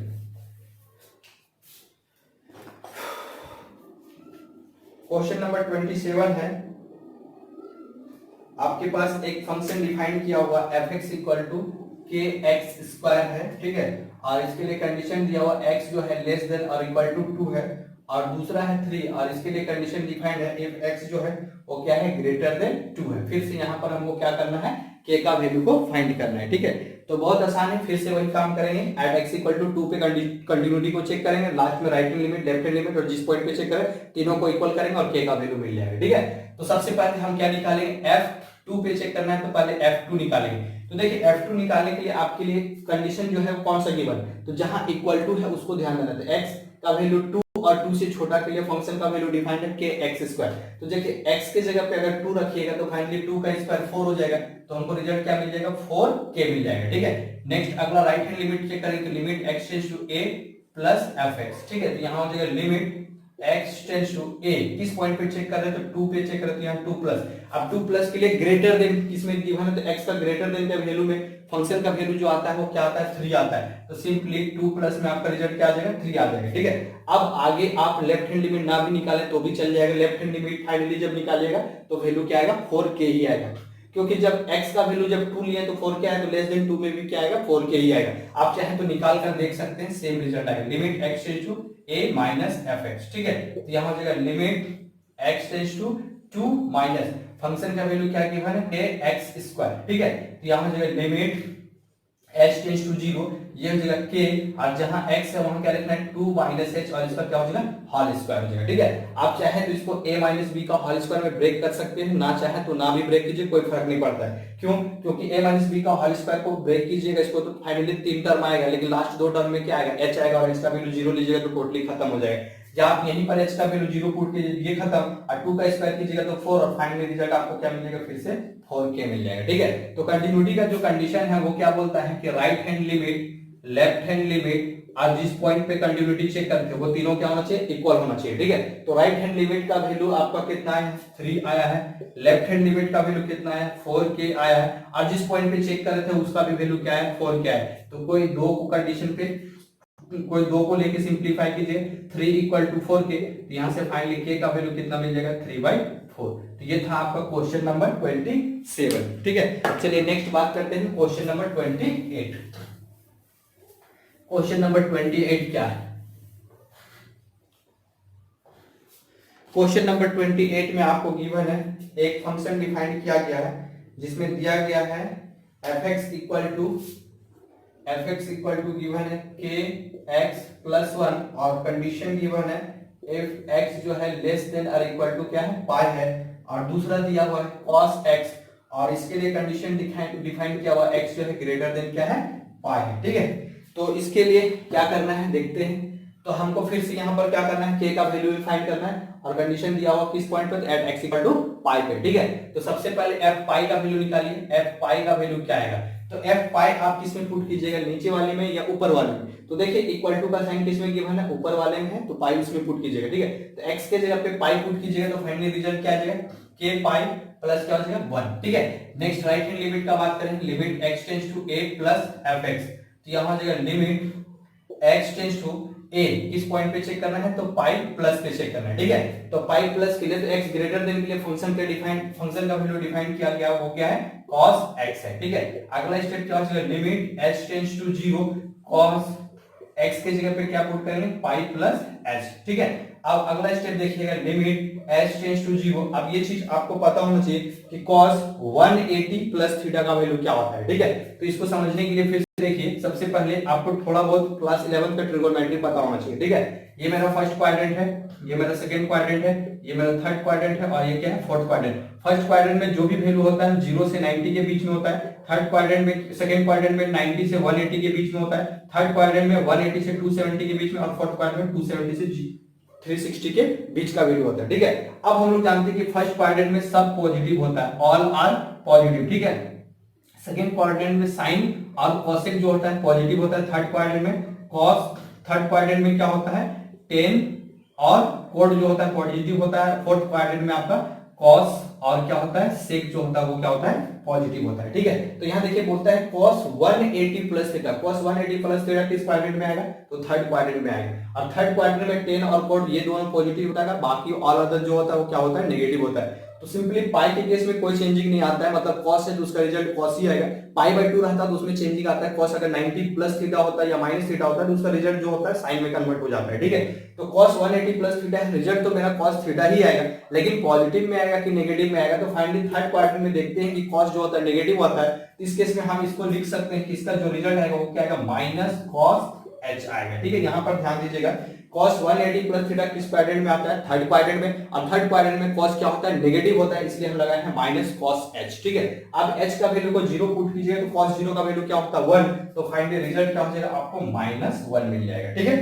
क्वेश्चन नंबर 27 है, आपके पास एक फंक्शन डिफाइन किया हुआ एफ एक्स इक्वल टू के एक्स स्क्वायर है, ठीक है, और इसके लिए कंडीशन दिया हुआ x जो है लेस देन और इक्वल टू 2 है, और दूसरा है 3, और इसके लिए कंडीशन डिफाइंड है इफ x जो है वो क्या है ग्रेटर देन 2 है। फिर से यहाँ पर हमको क्या करना है, k का वैल्यू को फाइंड करना है, ठीक है। तो बहुत आसान है, फिर से वही काम करेंगे, एट x इक्वल टू 2 पे कंटिन्यूटी को चेक करेंगे, लास्ट में right hand limit left hand limit और जिस पॉइंट पे चेक करें तीनों को इक्वल करेंगे और k का वैल्यू मिल जाएगा, ठीक है। तो सबसे पहले हम क्या निकालेंगे, f2 पे चेक करना है तो पहले f2 निकालेंगे। तो देखिए f2 निकालने के लिए आपके लिए कंडीशन जो है वो कौन सा गिवन, तो जहां इक्वल टू है उसको ध्यान देना है, x का वैल्यू 2 और 2 से छोटा के लिए फंक्शन का वैल्यू डिफाइंड है के एक्स स्क्वायर। तो देखिए x के जगह पे अगर 2 रखिएगा तो फाइनली 2 का स्क्वायर 4 हो जाएगा, तो हमको रिजल्ट क्या मिल जाएगा 4k मिल जाएगा, ठीक है। नेक्स्ट अगला राइट हैंड लिमिट चेक करेंगे, तो limit x tends to a plus fx, ठीक है। तो यहां हो जाएगा limit x tends to a, किस पॉइंट पे चेक कर रहे हैं तो 2 पे चेक कर रहे हैं, यहां 2 प्लस। अब 2 प्लस के लिए ग्रेटर देन किसमें गिवन है, तो x का ग्रेटर देन का वैल्यू में फंक्शन का वैल्यू जो आता है वो क्या आता है 3 आता है, तो सिंपली 2 प्लस में आपका रिजल्ट क्या आ जाएगा 3 आ जाएगा, ठीक है। अब आगे आप लेफ्ट हैंड लिमिट ना भी निकाले तो भी चल जाएगा, लेफ्ट हैंड लिमिट फाइनली जब निकालिएगा तो वैल्यू क्या आएगा 4k ही आएगा, क्योंकि जब x का वैल्यू जब 2 लिए तो 4k आया, तो लेस देन 2 में भी क्या आएगा 4k ही आएगा। आप चाहे तो निकाल कर देख सकते हैं, सेम रिजल्ट आएगा, limit x tends to a minus fx, ठीक है। तो यहां हो जाएगा limit x tends to 2 minus function का वैल्यू क्या गिवन है के एक्स स्क्वायर, ठीक है। तो यहां हो जाएगा लिमिट h टेंड्स टू 0, ये हो जाएगा k, और जहां x है वहां क्या लिखना है 2 माइनस h, और इसका क्या हो जाएगा होल स्क्वायर हो जाएगा, ठीक है। आप चाहे तो इसको a माइनस b का होल स्क्वायर में ब्रेक कर सकते हैं, ना चाहे तो ना भी ब्रेक कीजिए, कोई फर्क नहीं पड़ता है। क्यों, क्योंकि a माइनस b का होल स्क्वायर को ब्रेक कीजिएगा इसको तो फाइनली 3 टर्म आएगा, लेकिन लास्ट 2 टर्म में क्या आएगा h आएगा, और h का वैल्यू 0 लीजिएगा तो टोटली खत्म हो जाएगा। या आप यहीं पर h का वैल्यू 0 पुट कीजिए, ये खत्म, और 2 का स्क्वायर कीजिएगा तो 4, और फाइनली रिजल्ट आपको क्या मिल जाएगा फिर से 4k मिल जाएगा, ठीक है। तो कंटिन्यूटी का जो कंडीशन है वो क्या बोलता है कि right hand limit left hand limit और जिस पॉइंट पे कंटिन्यूटी चेक करते हैं वो तीनों क्या होना चाहिए इक्वल होना चाहिए, ठीक है। तो राइट हैंड लिमिट का वैल्यू आपका कितना है 3 आया है, लेफ्ट हैंड लिमिट का वैल्यू कितना है 4k आया है, और जिस पॉइंट पे चेक कर रहे थे उसका भी वैल्यू क्या है 4k है। तो कोई दो को कंडीशन पे कोई दो को लेके सिंपलीफाई कीजिए, 3 इक्वल टू 4k, तो यहां से फाइनली k का वैल्यू कितना मिल जाएगा 3/4। तो ये था आपका क्वेश्चन नंबर 27, ठीक है। चलिए नेक्स्ट बात करते हैं क्वेश्चन नंबर 28। क्वेश्चन नंबर 28 क्या है, क्वेश्चन नंबर 28 में आपको गिवन है एक फंक्शन डिफाइन किया गया है जिसमें दिया गया है fx इक्वल टू गिवन है के एक्स प्लस 1, और कंडीशन गिवन है इफ x जो है लेस देन और इक्वल टू क्या है पाई है, और दूसरा दिया हुआ है cos x, और इसके लिए कंडीशन डिफाइन किया हुआ x जो है ग्रेटर देन क्या है पाई है, ठीक है। तो इसके लिए क्या करना है देखते हैं, तो हमको फिर से यहाँ पर क्या करना है k का वैल्यू फाइंड करना है, और कंडीशन दिया हुआ किस पॉइंट पर एट x इक्वल टू पाई पे, ठीक है। तो सबसे पहले f पाई का वैल्यू निकालिए, f पाई का वैल्यू क्या आएगा, तो f पाई आप किस में पुट कीजिएगा नीचे वाले में या ऊपर वाले में, तो देखिए इक्वल टू का साइन किस में गिवन है ऊपर वाले में है, तो पाई उसमें पुट कीजिएगा, ठीक है। तो x के जगह पे पाई पुट कीजिएगा तो फाइनली रिजल्ट क्या आ जाएगा k पाई प्लस क्या हो जाएगा 1, ठीक है। नेक्स्ट राइट हैंड लिमिट का बात करें, limit x tends to a plus fx, तो यहां हो जाएगा limit x tends to a, किस पॉइंट पे चेक करना है तो पाई प्लस पे चेक करना है, ठीक है। तो पाई प्लस के लिए तो x ग्रेटर देन के लिए फंक्शन का वैल्यू डिफाइन किया गया वो क्या है cos x है, ठीक है। अगला स्टेप क्या हो जाएगा limit h tends to 0 cos x के जगह पे क्या पुट करेंगे पाई प्लस h, ठीक है। अब अगला स्टेप देखिएगा लिमिट h टेंड्स टू 0, अब ये चीज आपको पता होना चाहिए कि cos 180 प्लस थीटा का वैल्यू क्या होता है, ठीक है। तो इसको समझने के लिए फिर देखिए सबसे पहले आपको थोड़ा बहुत क्लास 11 का ट्रिगोनोमेट्री पता होना चाहिए, ठीक है। ये मेरा फर्स्ट क्वाड्रेंट है, ये मेरा सेकंड क्वाड्रेंट है, ये मेरा थर्ड क्वाड्रेंट है, और ये क्या है फोर्थ क्वाड्रेंट। फर्स्ट क्वाड्रेंट में जो भी वैल्यू होता है 0 से 90 के बीच में होता है, थर्ड क्वाड्रेंट में सेकंड क्वाड्रेंट में 90 से 180 के बीच में होता है, थर्ड क्वाड्रेंट में 180 से 270 के बीच में, और फोर्थ क्वाड्रेंट में 270 से 360 के बीच का वैल्यू होता है, ठीक है। अब हम लोग जानते हैं कि फर्स्ट क्वाड्रेंट में सब पॉजिटिव होता है, ऑल आर पॉजिटिव, ठीक है। सेकेंड क्वाड्रेंट में साइन और कोसेक जो होता है पॉजिटिव होता है, थर्ड क्वाड्रेंट में कॉस, थर्ड क्वाड्रेंट में क्या होता है टेन और कोड जो होता है पॉजिटिव होता है, फोर्थ क्वाड्रेंट में आपका कॉस और क्या होता है सेक जो होता है वो क्या होता है पॉजिटिव होता है। ठीक है, तो यहाँ देखिए बोलता है cos 180 plus theta, cos 180 plus theta किस क्वाड्रेंट में आएगा, तो थर्ड क्वाड्रेंट में आएगा, और थर्ड क्वाड्रेंट में टेन और कोड ये दोनों पॉजिटिव होता है, बाकी ऑल अदर जो होता है वो क्या होता है नेगेटिव होता है। तो सिंपली पाई के केस में कोई चेंजिंग नहीं आता है, मतलब cos है तो उसका रिजल्ट cos ही आएगा, पाई बाय 2 रहता है तो उसमें चेंजिंग आता है, cos अगर 90 प्लस थीटा होता है या माइनस थीटा होता है तो उसका रिजल्ट जो होता है साइन में कन्वर्ट हो जाता है। ठीक है, तो cos 180 प्लस थीटा है, रिजल्ट तो मेरा cos थीटा ही आएगा, लेकिन पॉजिटिव में आएगा कि नेगेटिव में आएगा, तो फाइनली थर्ड क्वाड्रेंट में देखते हैं कि cos जो होता है नेगेटिव होता है, तो इस केस में हम इसको लिख सकते हैं कि इसका जो रिजल्ट आएगा वो क्या आएगा माइनस cos h आएगा। ठीक है, यहाँ पर ध्यान दीजिएगा cos 180 प्लस थीटा किस क्वाड्रेंट में आता है, थर्ड क्वाड्रेंट में, और थर्ड क्वाड्रेंट में cos क्या होता है नेगेटिव होता है, इसलिए हम लगाए हैं माइनस cos h। ठीक है, अब h का वैल्यू को 0 पुट कीजिएगा तो cos 0 का वैल्यू क्या होता है 1, तो फाइनली रिजल्ट क्या हो जाएगा आपको -1 मिल जाएगा। ठीक है,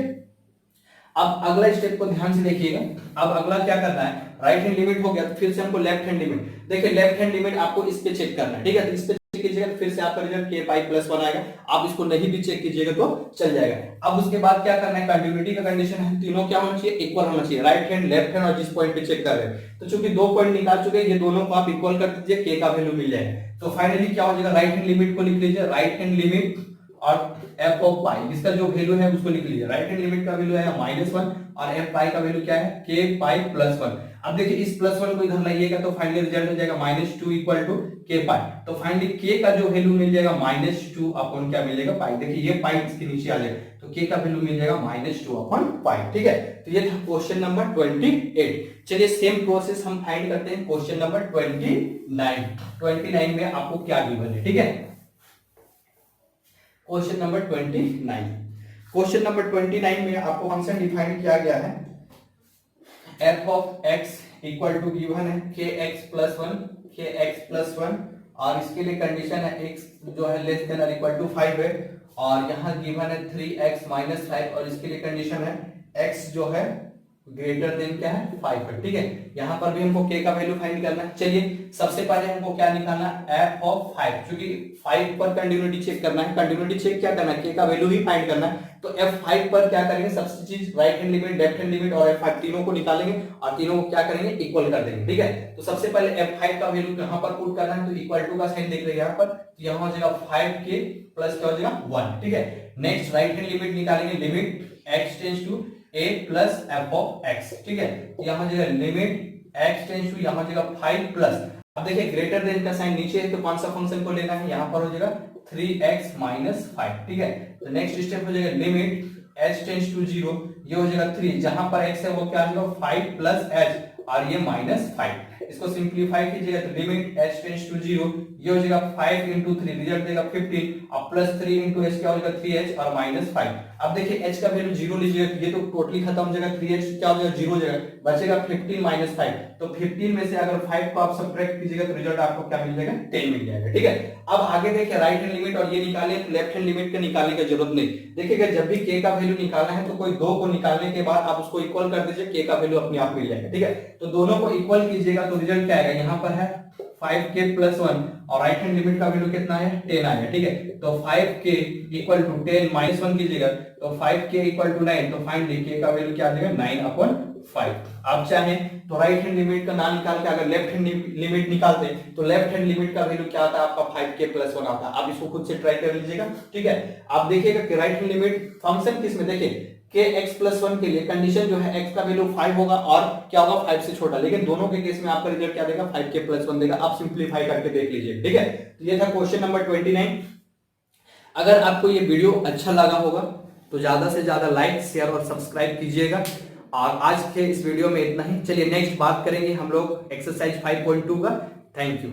अब अगला स्टेप को ध्यान से देखिएगा, अब अगला क्या करना है, राइट हैंड लिमिट हो गया तो फिर से हमको लेफ्ट हैंड लिमिट, देखिए लेफ्ट हैंड लिमिट आपको इस पे चेक करना है। ठीक है, तो इस पे चेक कीजिएगा तो फिर से आपका रिजल्ट k पाई प्लस 1 आएगा, आप इसको नहीं भी चेक कीजिएगा तो चल जाएगा। अब उसके बाद क्या करना है, कंटिन्यूटी का कंडीशन है, तीनों क्या होना चाहिए इक्वल होना चाहिए, राइट हैंड लेफ्ट हैंड और जिस पॉइंट पे चेक कर रहे हैं, तो चूंकि 2 पॉइंट निकाल चुके हैं, ये दोनों को आप इक्वल कर दीजिए, k का वैल्यू मिल जाएगा। तो फाइनली क्या हो जाएगा, राइट हैंड लिमिट को लिख लीजिए, राइट हैंड लिमिट और f ऑफ पाई इसका जो वैल्यू है उसको लिख लीजिए, राइट हैंड लिमिट का वैल्यू है -1 और f पाई का वैल्यू क्या है k पाई प्लस 1। अब देखिए इस प्लस 1 को इधर लाइएगा तो फाइनली रिजल्ट हो जाएगा -2 इक्वल टू k पाई, तो फाइनली k का जो वैल्यू मिल जाएगा -2 अपॉन क्या मिलेगा पाई, देखिए ये पाई इसके नीचे आ जाएगा तो k का वैल्यू मिल जाएगा -2 अपॉन पाई। ठीक है, तो ये था क्वेश्चन नंबर 28। चलिए सेम प्रोसेस हम फाइंड करते हैं क्वेश्चन नंबर 29 में आपको क्या गिवन है। ठीक है, क्वेश्चन नंबर 29, क्वेश्चन नंबर 29 में आपको फंक्शन डिफाइन किया गया है f of x equal to given है kx प्लस 1 और इसके लिए कंडीशन है x जो है लेस देन और इक्वल टू 5 है, और यहाँ गिवन है 3x माइनस 5 और इसके लिए कंडीशन है x जो है ग्रेटर देन क्या है 5 है। ठीक है, यहाँ पर भी हमको k का वैल्यू फाइंड करना है। चलिए सबसे पहले हमको क्या निकालना है f ऑफ 5, क्योंकि 5 पर कंटिन्यूटी चेक करना है, कंटिन्यूटी चेक क्या करना है k का वैल्यू ही फाइंड करना है, तो f5 पर क्या करेंगे सबसे चीज right hand limit left hand limit और f5 तीनों को निकालेंगे और तीनों को क्या करेंगे इक्वल कर देंगे। ठीक है, तो सबसे पहले f5 का वैल्यू यहाँ पर पुट करना है, तो इक्वल टू का साइन देख रहे हैं यहाँ पर, तो यहाँ हो जाएगा 5k प्लस क्या हो जाएगा 1। ठीक है, नेक्स्ट राइट हैंड लिमिट निकालेंगे, limit x tends to a plus f of x। ठीक है, यहाँ हो जाएगा लिमिट x टेंड्स टू यहाँ हो जाएगा 5 प्लस, अब देखिए ग्रेटर देन का साइन नीचे है तो कौन सा फंक्शन को लेना है, यहाँ पर हो जाएगा 3x माइनस 5। ठीक है, तो नेक्स्ट स्टेप हो जाएगा लिमिट h टेंड्स टू 0, ये हो जाएगा 3, जहां पर x है वो क्या आ जाएगा 5 प्लस h और ये -5, इसको सिंपलीफाई कीजिएगा तो लिमिट h टेंड्स टू 0, ये हो जाएगा 5 into 3 रिजल्ट देगा 15 और प्लस 3 into h क्या हो जाएगा 3h और -5। अब देखिए h का वैल्यू 0 लीजिएगा तो ये तो टोटली खत्म हो जाएगा, 3h क्या हो जाएगा 0 हो जाएगा, बचेगा 15 - 5, तो 15 में से अगर 5 को आप सब्ट्रैक्ट कीजिएगा तो रिजल्ट आपको क्या मिल जाएगा 10 मिल जाएगा। ठीक है, अब आगे देखिए राइट हैंड लिमिट और ये निकाले तो लेफ्ट हैंड लिमिट का निकालने की जरूरत नहीं, देखिएगा जब भी k का वैल्यू निकालना है तो कोई दो को निकालने के बाद आप उसको इक्वल कर दीजिए, k का वैल्यू अपने आप मिल जाएगा। ठीक है, तो दोनों को इक्वल कीजिएगा तो रिजल्ट क्या आएगा, यहाँ पर है 5k प्लस 1 और राइट हैंड लिमिट का वैल्यू कितना है 10 आएगा। ठीक है, तो 5k इक्वल टू 10 माइनस 1 कीजिएगा तो 5k इक्वल टू 9, तो फाइनली k का वैल्यू क्या आ जाएगा 9/5। आप चाहे तो राइट हैंड लिमिट का ना निकाल के अगर लेफ्ट हैंड लिमिट निकालते तो लेफ्ट हैंड लिमिट का वैल्यू क्या आता है आपका 5k प्लस 1 आता है, आप इसको खुद से ट्राई कर लीजिएगा। ठीक है, आप देखिएगा कि राइट हैंड लिमिट फंक्शन किस में, देखिए kx प्लस 1 के लिए कंडीशन जो है x का वैल्यू 5 होगा और क्या होगा 5 से छोटा, लेकिन दोनों के केस में आपका रिजल्ट क्या देगा 5k प्लस 1 देगा, आप सिंपलीफाई करके देख लीजिए। ठीक है, तो ये था क्वेश्चन नंबर 29। अगर आपको ये वीडियो अच्छा लगा होगा तो ज्यादा से ज्यादा लाइक शेयर और सब्सक्राइब कीजिएगा, और आज के इस वीडियो में इतना ही। चलिए नेक्स्ट बात करेंगे हम लोग एक्सरसाइज 5.2 का। Thank you.